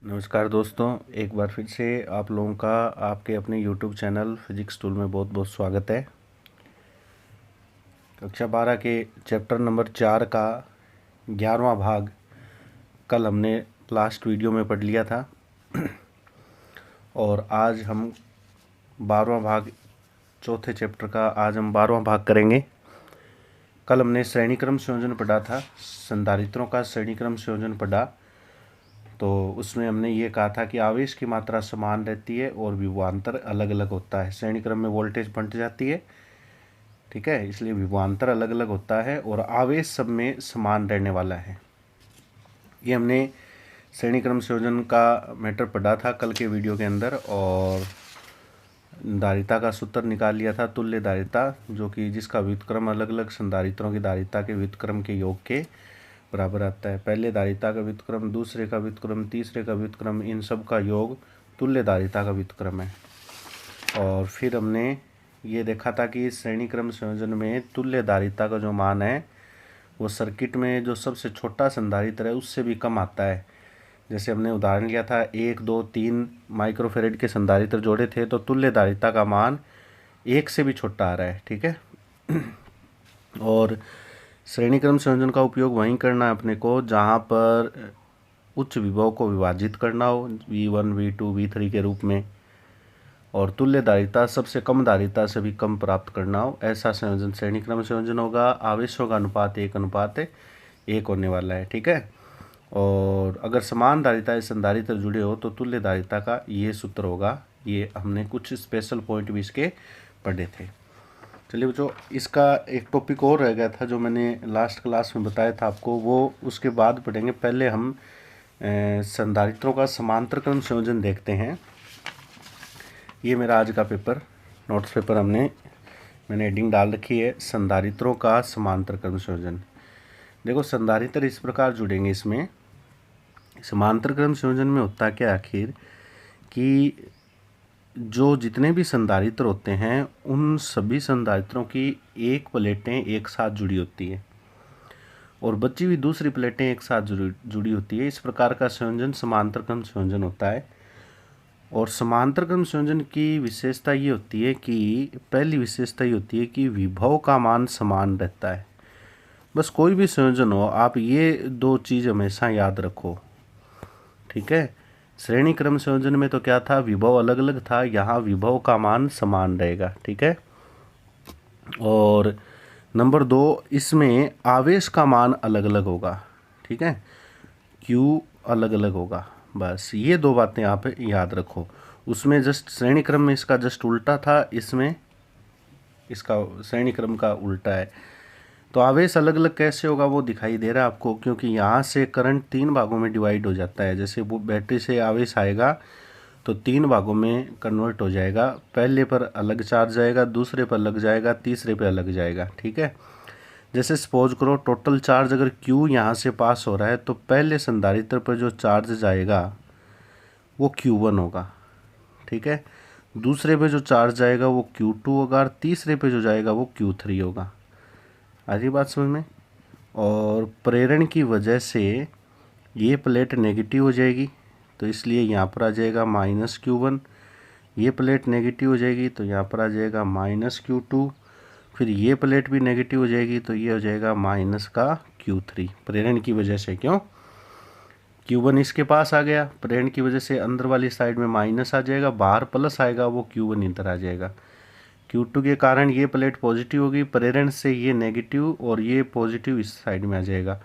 नमस्कार दोस्तों, एक बार फिर से आप लोगों का आपके अपने YouTube चैनल फिजिक्स टूल में बहुत बहुत स्वागत है। कक्षा 12 के चैप्टर नंबर 4 का 11वां भाग कल हमने लास्ट वीडियो में पढ़ लिया था और आज हम 12वां भाग चौथे चैप्टर का आज हम 12वां भाग करेंगे। कल हमने श्रेणीक्रम संयोजन पढ़ा था, संधारित्रों का श्रेणीक्रम संयोजन पढ़ा। तो उसमें हमने ये कहा था कि आवेश की मात्रा समान रहती है और विभवांतर अलग अलग होता है। श्रेणी क्रम में वोल्टेज बंट जाती है, ठीक है, इसलिए विभवांतर अलग अलग होता है और आवेश सब में समान रहने वाला है। ये हमने श्रेणी क्रम संयोजन का मैटर पढ़ा था कल के वीडियो के अंदर और धारिता का सूत्र निकाल लिया था, तुल्य धारिता, जो कि जिसका व्युत्क्रम अलग अलग संधारित्रों की धारिता के व्युत्क्रम के योग के बराबर आता है। पहले धारिता का व्युत्क्रम, दूसरे का व्युत्क्रम, तीसरे का व्युत्क्रम, इन सब का योग तुल्य धारिता का व्युत्क्रम है। और फिर हमने ये देखा था कि श्रेणी क्रम संयोजन में तुल्य धारिता का जो मान है वो सर्किट में जो सबसे छोटा संधारित्र है उससे भी कम आता है। जैसे हमने उदाहरण लिया था 1, 2, 3 माइक्रोफेरेड के संधारित्र जोड़े थे तो तुल्य धारिता का मान 1 से भी छोटा आ रहा है, ठीक है। और श्रेणी क्रम संयोजन का उपयोग वहीं करना है अपने को जहाँ पर उच्च विभव को विभाजित करना हो V1, V2, V3 के रूप में, और तुल्य धारिता सबसे कम धारिता से भी कम प्राप्त करना हो, ऐसा संयोजन श्रेणी क्रम संयोजन होगा। आवेशों का अनुपात 1:1 होने वाला है, ठीक है। और अगर समान धारिता संधारित्र जुड़े हो तो तुल्य धारिता का ये सूत्र होगा। ये हमने कुछ स्पेशल पॉइंट भी इसके पढ़े थे। चलिए बच्चों, इसका एक टॉपिक और रह गया था जो मैंने लास्ट क्लास में बताया था आपको, वो उसके बाद पढ़ेंगे। पहले हम संधारित्रों का समांतर क्रम संयोजन देखते हैं। ये मेरा आज का पेपर, नोट्स पेपर मैंने हेडिंग डाल रखी है, संधारित्रों का समांतर क्रम संयोजन। देखो, संधारित्र इस प्रकार जुड़ेंगे इसमें। समांतर क्रम संयोजन में होता क्या आखिर कि जो जितने भी संधारित्र होते हैं उन सभी संधारित्रों की एक प्लेटें एक साथ जुड़ी होती है और बची हुई दूसरी प्लेटें एक साथ जुड़ी होती है। इस प्रकार का संयोजन समांतर क्रम संयोजन होता है। और समांतर क्रम संयोजन की विशेषता ये होती है कि पहली विशेषता ये होती है कि विभव का मान समान रहता है। बस कोई भी संयोजन हो, आप ये दो चीज़ हमेशा याद रखो, ठीक है। श्रेणी क्रम संयोजन में तो क्या था, विभव अलग अलग था, यहाँ विभव का मान समान रहेगा, ठीक है। और नंबर 2, इसमें आवेश का मान अलग अलग होगा, ठीक है, Q अलग अलग होगा। बस ये दो बातें आप याद रखो। उसमें जस्ट श्रेणी क्रम में इसका जस्ट उल्टा था, इसमें इसका श्रेणी क्रम का उल्टा है। तो आवेश अलग अलग कैसे होगा वो दिखाई दे रहा है आपको, क्योंकि यहाँ से करंट 3 भागों में डिवाइड हो जाता है। जैसे वो बैटरी से आवेश आएगा तो 3 भागों में कन्वर्ट हो जाएगा। पहले पर अलग चार्ज जाएगा, दूसरे पर लग जाएगा, तीसरे पर अलग जाएगा, ठीक है। जैसे सपोज करो टोटल चार्ज अगर Q यहाँ से पास हो रहा है तो पहले संधारित्र पर जो चार्ज जाएगा वो Q1 होगा, ठीक है। दूसरे पे जो चार्ज जाएगा वो Q2 होगा और तीसरे पे जो जाएगा वो Q3 होगा। आ रही बात समझ में। और प्रेरण की वजह से ये प्लेट नेगेटिव हो जाएगी तो इसलिए यहाँ पर आ जाएगा -Q1। ये प्लेट नेगेटिव हो जाएगी तो यहाँ पर आ जाएगा -Q2। फिर ये प्लेट भी नेगेटिव हो जाएगी तो ये हो जाएगा -Q3 प्रेरण की वजह से। क्यों? Q1 इसके पास आ गया, प्रेरण की वजह से अंदर वाली साइड में माइनस आ जाएगा, बाहर प्लस आएगा, वो Q1 इधर आ जाएगा। Q2 के कारण ये प्लेट पॉजिटिव होगी, प्रेरण से ये नेगेटिव और ये पॉजिटिव इस साइड में आ जाएगा।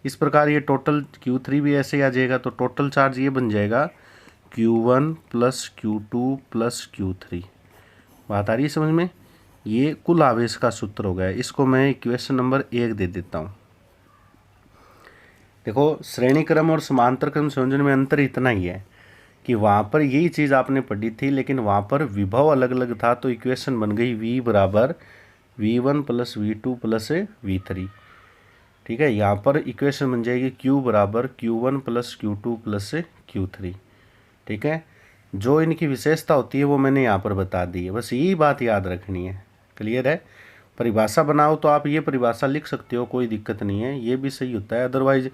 इस प्रकार ये टोटल Q3 भी ऐसे ही आ जाएगा। तो टोटल चार्ज ये बन जाएगा Q1 + Q2 + Q3। बात आ रही है समझ में। ये कुल आवेश का सूत्र हो गया। इसको मैं इक्वेशन नंबर 1 दे देता हूँ। देखो, श्रेणी क्रम और समांतर क्रम संयोजन में अंतर इतना ही है कि वहाँ पर यही चीज़ आपने पढ़ी थी, लेकिन वहाँ पर विभव अलग अलग था। तो इक्वेशन बन गई V = V1 + V2 + V3, ठीक है। यहाँ पर इक्वेशन बन जाएगी Q = Q1 + Q2 + Q3, ठीक है। जो इनकी विशेषता होती है वो मैंने यहाँ पर बता दी है, बस यही बात याद रखनी है। क्लियर है। परिभाषा बनाओ तो आप ये परिभाषा लिख सकते हो, कोई दिक्कत नहीं है, ये भी सही होता है। अदरवाइज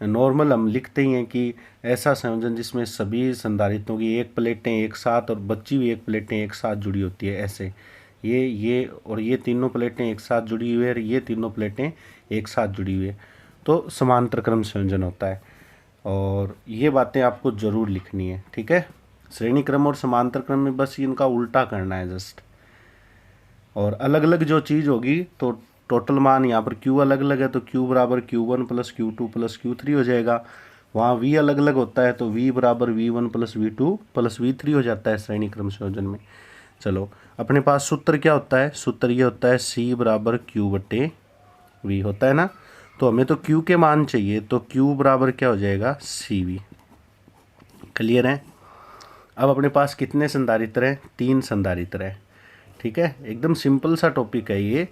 नॉर्मल हम लिखते ही हैं कि ऐसा संयोजन जिसमें सभी संधारित्रों की एक प्लेटें एक साथ और बची हुई एक प्लेटें एक साथ जुड़ी होती है, ऐसे ये और ये तीनों प्लेटें एक साथ जुड़ी हुई है और ये तीनों प्लेटें एक साथ जुड़ी हुई है, तो समांतर क्रम संयोजन होता है। और ये बातें आपको ज़रूर लिखनी है, ठीक है। श्रेणी क्रम और समांतर क्रम में बस इनका उल्टा करना है जस्ट। और अलग अलग जो चीज़ होगी तो टोटल मान यहाँ पर Q अलग अलग है तो Q बराबर Q1 plus Q2 plus Q3 हो जाएगा। वहाँ V अलग अलग होता है तो V बराबर V1 plus V2 plus V3 हो जाता है श्रेणी क्रम संयोजन में। चलो, अपने पास सूत्र क्या होता है? सूत्र ये होता है C बराबर Q बटे V होता है ना। तो हमें तो Q के मान चाहिए, तो Q बराबर क्या हो जाएगा? CV। क्लियर है? अब अपने पास कितने संधारित्र हैं? 3 संधारित्र हैं, ठीक है। एकदम सिंपल सा टॉपिक है ये।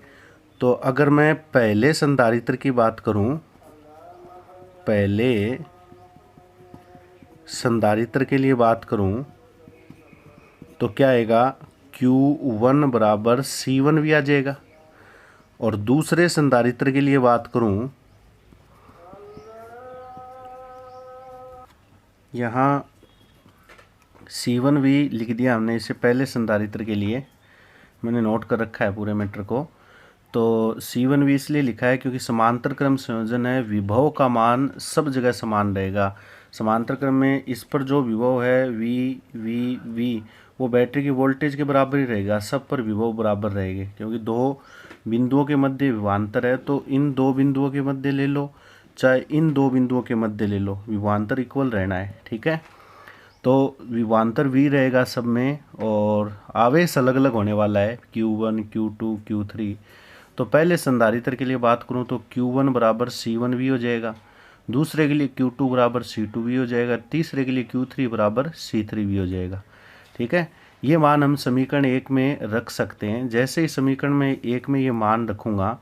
तो अगर मैं पहले संधारित्र की बात करूं, पहले संधारित्र के लिए बात करूं तो क्या आएगा? Q1 बराबर C1 भी आ जाएगा। और दूसरे संधारित्र के लिए बात करूं, यहाँ C1 भी लिख दिया हमने, इससे पहले संधारित्र के लिए मैंने नोट कर रखा है पूरे मैटर को। तो C1 भी इसलिए लिखा है क्योंकि समांतर क्रम संयोजन है, विभव का मान सब जगह समान रहेगा। समांतर क्रम में इस पर जो विभव है V वो बैटरी की वोल्टेज के बराबर ही रहेगा, सब पर विभव बराबर रहेंगे क्योंकि दो बिंदुओं के मध्य विभवांतर है। तो इन दो बिंदुओं के मध्य ले लो चाहे इन दो बिंदुओं के मध्य ले लो, विभवांतर इक्वल रहना है, ठीक है। तो विभवांतर V रहेगा सब में और आवेश अलग अलग होने वाला है, Q1 Q2 Q3। तो पहले संधारित्र के लिए बात करूं तो Q1 बराबर C1 भी हो जाएगा, दूसरे के लिए Q2 बराबर C2 भी हो जाएगा, तीसरे के लिए Q3 बराबर C3 भी हो जाएगा, ठीक है। ये मान हम समीकरण 1 में रख सकते हैं। जैसे ही समीकरण में 1 में ये मान रखूँगा,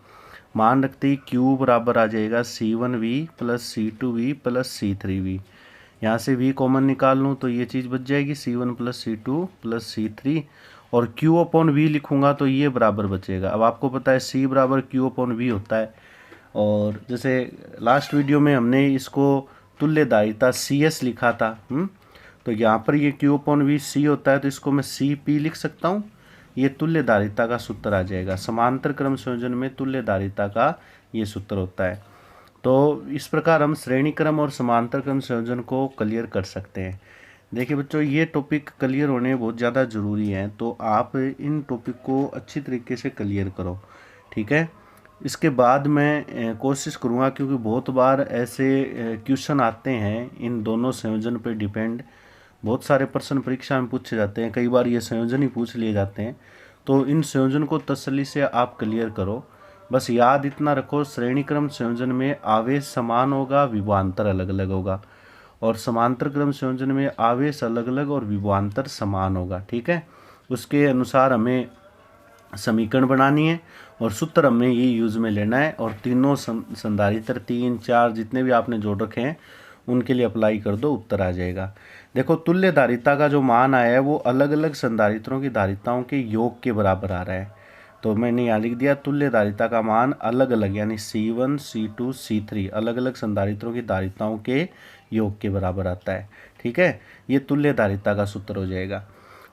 मान रखते ही Q बराबर आ जाएगा C1V plus C2V plus C3V। यहाँ से V कॉमन निकाल लूँ तो ये चीज़ बच जाएगी C1 plus C2 plus C3, और Q अपॉन V लिखूँगा तो ये बराबर बचेगा। अब आपको पता है C बराबर Q अपॉन V होता है, और जैसे लास्ट वीडियो में हमने इसको तुल्यदायिता CS लिखा था, तो यहाँ पर ये Q अपॉन V C होता है तो इसको मैं CP लिख सकता हूँ। ये तुल्यधारिता का सूत्र आ जाएगा। समांतर क्रम संयोजन में तुल्यधारिता का ये सूत्र होता है। तो इस प्रकार हम श्रेणी क्रम और समांतर क्रम संयोजन को क्लियर कर सकते हैं। देखिए बच्चों, ये टॉपिक क्लियर होने बहुत ज़्यादा ज़रूरी है, तो आप इन टॉपिक को अच्छी तरीके से क्लियर करो, ठीक है। इसके बाद मैं कोशिश करूँगा, क्योंकि बहुत बार ऐसे क्वेश्चन आते हैं इन दोनों संयोजन पर डिपेंड, बहुत सारे प्रश्न परीक्षा में पूछे जाते हैं, कई बार ये संयोजन ही पूछ लिए जाते हैं। तो इन संयोजन को तसल्ली से आप क्लियर करो। बस याद इतना रखो, श्रेणी क्रम संयोजन में आवेश समान होगा, विभवांतर अलग अलग होगा, और समांतर क्रम संयोजन में आवेश अलग अलग और विभवांतर समान होगा, ठीक है। उसके अनुसार हमें समीकरण बनानी है और सूत्र हमें ये यूज़ में लेना है, और तीनों संधारित्र 3 4 जितने भी आपने जोड़ रखे हैं उनके लिए अप्लाई कर दो, उत्तर आ जाएगा। देखो, तुल्य धारिता का जो मान आया है वो अलग अलग संधारित्रों की धारिताओं के योग के बराबर आ रहा है। तो मैंने यहाँ लिख दिया तुल्य धारिता का मान अलग अलग, यानी C1 C2 C3 अलग अलग संधारित्रों की धारिताओं के योग के बराबर आता है, ठीक है। ये तुल्य धारिता का सूत्र हो जाएगा।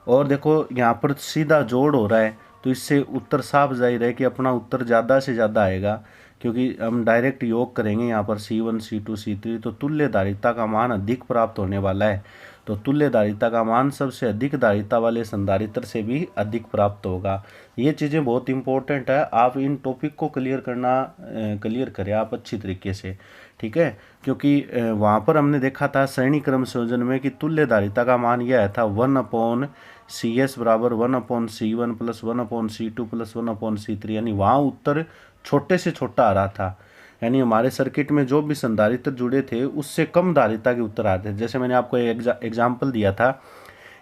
और देखो, यहाँ पर सीधा जोड़ हो रहा है तो इससे उत्तर साफ जाहिर है कि अपना उत्तर ज़्यादा से ज़्यादा आएगा, क्योंकि हम डायरेक्ट योग करेंगे यहाँ पर C1 C2 C3, तो तुल्य धारिता का मान अधिक प्राप्त होने वाला है। तो तुल्य धारिता का मान सबसे अधिक धारिता वाले संधारित्र से भी अधिक प्राप्त होगा। ये चीज़ें बहुत इंपॉर्टेंट है, आप इन टॉपिक को क्लियर करें आप अच्छी तरीके से, ठीक है। क्योंकि वहाँ पर हमने देखा था श्रेणी क्रम संयोजन में कि तुल्य धारिता का मान यह आया था 1/CS बराबर 1/C1 plus 1/C2 plus 1/C3, यानी वहाँ उत्तर छोटे से छोटा आ रहा था, यानी हमारे सर्किट में जो भी संधारित्र जुड़े थे उससे कम धारिता के उत्तर आते थे। जैसे मैंने आपको एग्जाम्पल दिया था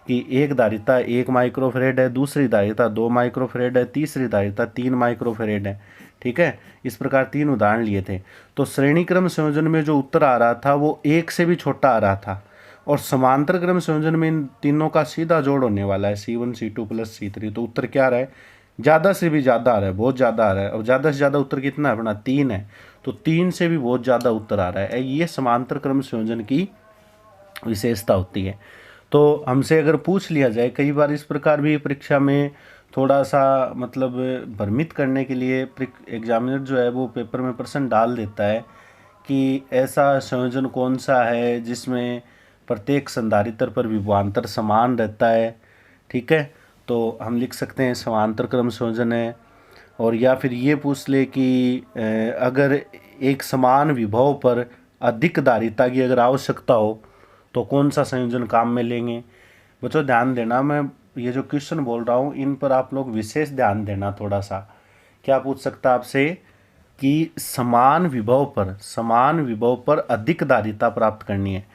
कि एक धारिता 1 माइक्रोफेरेड है, दूसरी धारिता 2 माइक्रोफेरेड है, तीसरी धारिता 3 माइक्रोफेरेड है, ठीक है। इस प्रकार 3 उदाहरण लिए थे। तो श्रेणी क्रम संयोजन में जो उत्तर आ रहा था वो 1 से भी छोटा आ रहा था, और समांतर क्रम संयोजन में इन तीनों का सीधा जोड़ होने वाला है, C1 C2 प्लस C3। तो उत्तर क्या आ रहा है? ज़्यादा से भी ज़्यादा आ रहा है, बहुत ज़्यादा आ रहा है। अब ज़्यादा से ज़्यादा उत्तर कितना है अपना 3 है, तो 3 से भी बहुत ज़्यादा उत्तर आ रहा है। ये समांतर क्रम संयोजन की विशेषता होती है। तो हमसे अगर पूछ लिया जाए, कई बार इस प्रकार भी परीक्षा में थोड़ा सा मतलब भ्रमित करने के लिए एग्जामिनर जो है वो पेपर में प्रश्न डाल देता है कि ऐसा संयोजन कौन सा है जिसमें प्रत्येक संधारित्र पर विभवांतर समान रहता है, ठीक है। तो हम लिख सकते हैं समांतर क्रम संयोजन है। और या फिर ये पूछ ले कि अगर एक समान विभव पर अधिक धारिता की अगर आवश्यकता हो तो कौन सा संयोजन काम में लेंगे। बच्चों ध्यान देना, मैं ये जो क्वेश्चन बोल रहा हूँ इन पर आप लोग विशेष ध्यान देना थोड़ा सा। क्या पूछ सकता है आपसे कि समान विभव पर अधिक धारिता प्राप्त करनी है,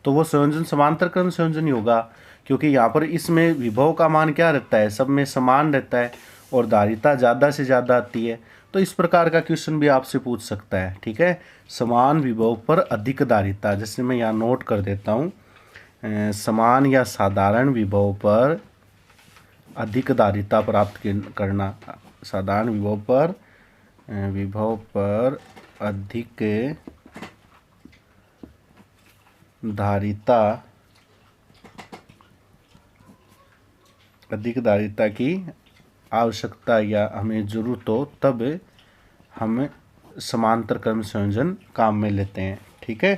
तो वो संयोजन समांतर क्रम संयोजन ही होगा, क्योंकि यहाँ पर इसमें विभव का मान क्या रहता है, सब में समान रहता है और धारिता ज़्यादा से ज़्यादा आती है। तो इस प्रकार का क्वेश्चन भी आपसे पूछ सकता है, ठीक है। समान विभव पर अधिक धारिता, जैसे मैं यहाँ नोट कर देता हूँ, समान या साधारण विभव पर अधिक धारिता प्राप्त करना, साधारण विभव पर अधिक धारिता की आवश्यकता या हमें जरूरत हो तब हम समांतर क्रम संयोजन काम में लेते हैं, ठीक है।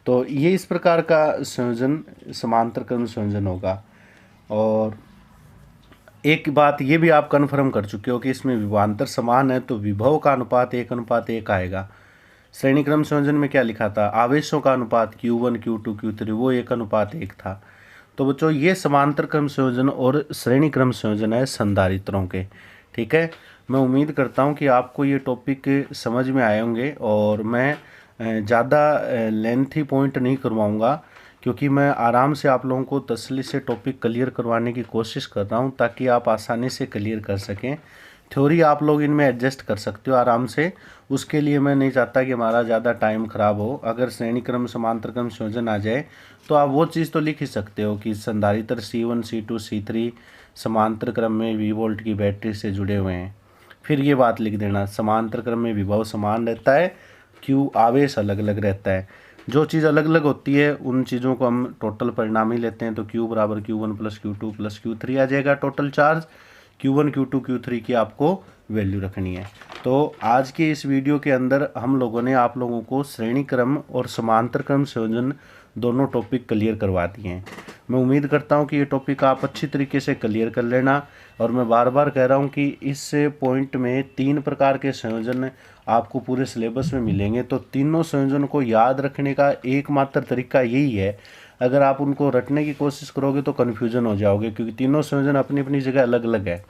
तो ये इस प्रकार का संयोजन समांतर क्रम संयोजन होगा। और एक बात ये भी आप कन्फर्म कर चुके हो कि इसमें विभवांतर समान है तो विभव का अनुपात 1:1 आएगा। श्रेणी क्रम संयोजन में क्या लिखा था, आवेशों का अनुपात Q1 Q2 Q3 वो 1:1 था। तो बच्चों ये समांतर क्रम संयोजन और श्रेणी क्रम संयोजन है संधारित्रों के, ठीक है। मैं उम्मीद करता हूँ कि आपको ये टॉपिक समझ में आए होंगे और मैं ज़्यादा लेंथी पॉइंट नहीं करवाऊँगा, क्योंकि मैं आराम से आप लोगों को तसल्ली से टॉपिक क्लियर करवाने की कोशिश कर रहा हूँ ताकि आप आसानी से क्लियर कर सकें। थ्योरी आप लोग इनमें एडजस्ट कर सकते हो आराम से, उसके लिए मैं नहीं चाहता कि हमारा ज़्यादा टाइम ख़राब हो। अगर श्रेणी क्रम समांतर क्रम संयोजन आ जाए तो आप वो चीज़ तो लिख ही सकते हो कि संधारित्र C1 C2 C3 समांतर क्रम में V वोल्ट की बैटरी से जुड़े हुए हैं। फिर ये बात लिख देना, समांतर क्रम में विभव समान रहता है, Q आवेश अलग अलग रहता है। जो चीज़ अलग अलग होती है उन चीज़ों को हम टोटल परिणाम ही लेते हैं, तो Q बराबर Q1 + Q2 + Q3 आ जाएगा total charge. Q1 Q2 Q3 की आपको वैल्यू रखनी है। तो आज के इस वीडियो के अंदर हम लोगों ने आप लोगों को श्रेणी क्रम और समांतर क्रम संयोजन दोनों टॉपिक क्लियर करवा दिए हैं। मैं उम्मीद करता हूं कि ये टॉपिक आप अच्छी तरीके से क्लियर कर लेना। और मैं बार बार कह रहा हूं कि इस पॉइंट में 3 प्रकार के संयोजन आपको पूरे सिलेबस में मिलेंगे, तो तीनों संयोजन को याद रखने का एकमात्र तरीका यही है। अगर आप उनको रटने की कोशिश करोगे तो कन्फ्यूजन हो जाओगे, क्योंकि तीनों संयोजन अपनी अपनी जगह अलग अलग है।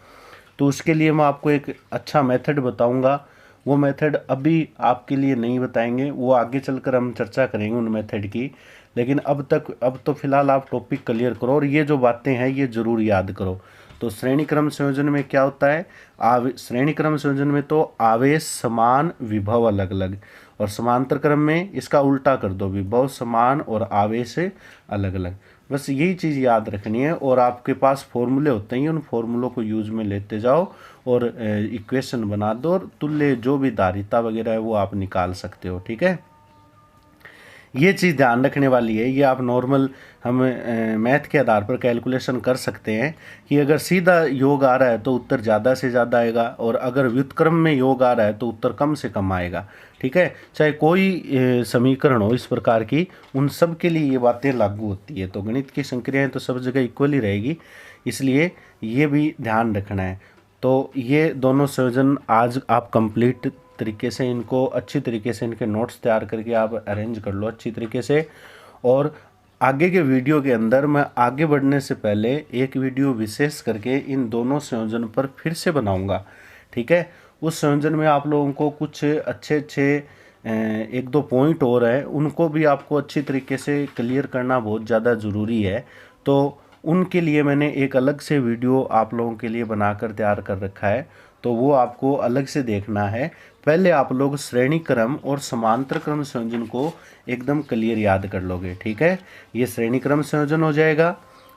तो उसके लिए मैं आपको एक अच्छा मेथड बताऊंगा, वो मेथड अभी आपके लिए नहीं बताएंगे, वो आगे चलकर हम चर्चा करेंगे उन मेथड की। लेकिन अब तो फिलहाल आप टॉपिक क्लियर करो और ये जो बातें हैं ये ज़रूर याद करो। तो श्रेणी क्रम संयोजन में क्या होता है, श्रेणी क्रम संयोजन में तो आवेश समान विभव अलग अलग, और समांतर क्रम में इसका उल्टा कर दो, विभव समान और आवेश अलग अलग। बस यही चीज़ याद रखनी है। और आपके पास फॉर्मूले होते हैं, उन फॉर्मूलों को यूज में लेते जाओ और इक्वेशन बना दो और तुल्य जो भी धारिता वगैरह है वो आप निकाल सकते हो, ठीक है। ये चीज़ ध्यान रखने वाली है। ये आप नॉर्मल हम मैथ के आधार पर कैलकुलेशन कर सकते हैं कि अगर सीधा योग आ रहा है तो उत्तर ज़्यादा से ज़्यादा आएगा, और अगर व्युत्क्रम में योग आ रहा है तो उत्तर कम से कम आएगा, ठीक है। चाहे कोई समीकरण हो इस प्रकार की, उन सब के लिए ये बातें लागू होती है। तो गणित की संक्रियाएँ तो सब जगह इक्वली रहेगी, इसलिए ये भी ध्यान रखना है। तो ये दोनों संयोजन आज आप कंप्लीट तरीके से इनको अच्छी तरीके से इनके नोट्स तैयार करके आप अरेंज कर लो अच्छी तरीके से। और आगे के वीडियो के अंदर मैं आगे बढ़ने से पहले एक वीडियो विशेष करके इन दोनों संयोजन पर फिर से बनाऊंगा, ठीक है। उस संयोजन में आप लोगों को कुछ अच्छे एक दो पॉइंट और है, उनको भी आपको अच्छी तरीके से क्लियर करना बहुत ज़्यादा ज़रूरी है। तो उनके लिए मैंने एक अलग से वीडियो आप लोगों के लिए बनाकर तैयार कर रखा है, तो वो आपको अलग से देखना है। पहले आप लोग श्रेणी क्रम और समांतर क्रम संयोजन को एकदम क्लियर याद कर लोगे, ठीक है। ये श्रेणी क्रम संयोजन हो जाएगा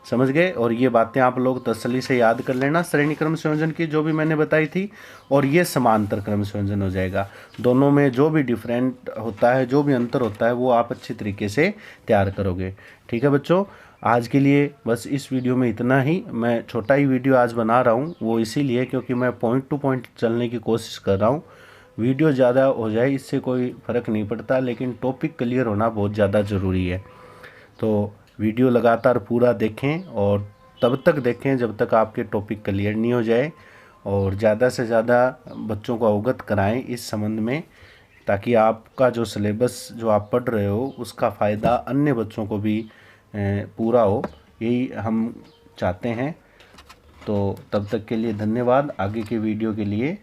समझ गए। और ये बातें आप लोग तसल्ली से याद कर लेना श्रेणी क्रम संयोजन की जो भी मैंने बताई थी, और ये समांतर क्रम संयोजन हो जाएगा। दोनों में जो भी डिफरेंट होता है, जो भी अंतर होता है, वो आप अच्छी तरीके से तैयार करोगे। ठीक है बच्चों, आज के लिए बस इस वीडियो में इतना ही। मैं छोटा ही वीडियो आज बना रहा हूँ, वो इसीलिए क्योंकि मैं पॉइंट टू पॉइंट चलने की कोशिश कर रहा हूँ। वीडियो ज़्यादा हो जाए इससे कोई फ़र्क नहीं पड़ता, लेकिन टॉपिक क्लियर होना बहुत ज़्यादा ज़रूरी है। तो वीडियो लगातार पूरा देखें, और तब तक देखें जब तक आपके टॉपिक क्लियर नहीं हो जाए, और ज़्यादा से ज़्यादा बच्चों को अवगत कराएं इस संबंध में, ताकि आपका जो सिलेबस जो आप पढ़ रहे हो उसका फ़ायदा अन्य बच्चों को भी पूरा हो, यही हम चाहते हैं। तो तब तक के लिए धन्यवाद। आगे के वीडियो के लिए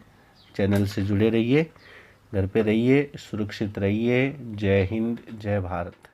चैनल से जुड़े रहिए, घर पे रहिए, सुरक्षित रहिए। जय हिंद, जय भारत।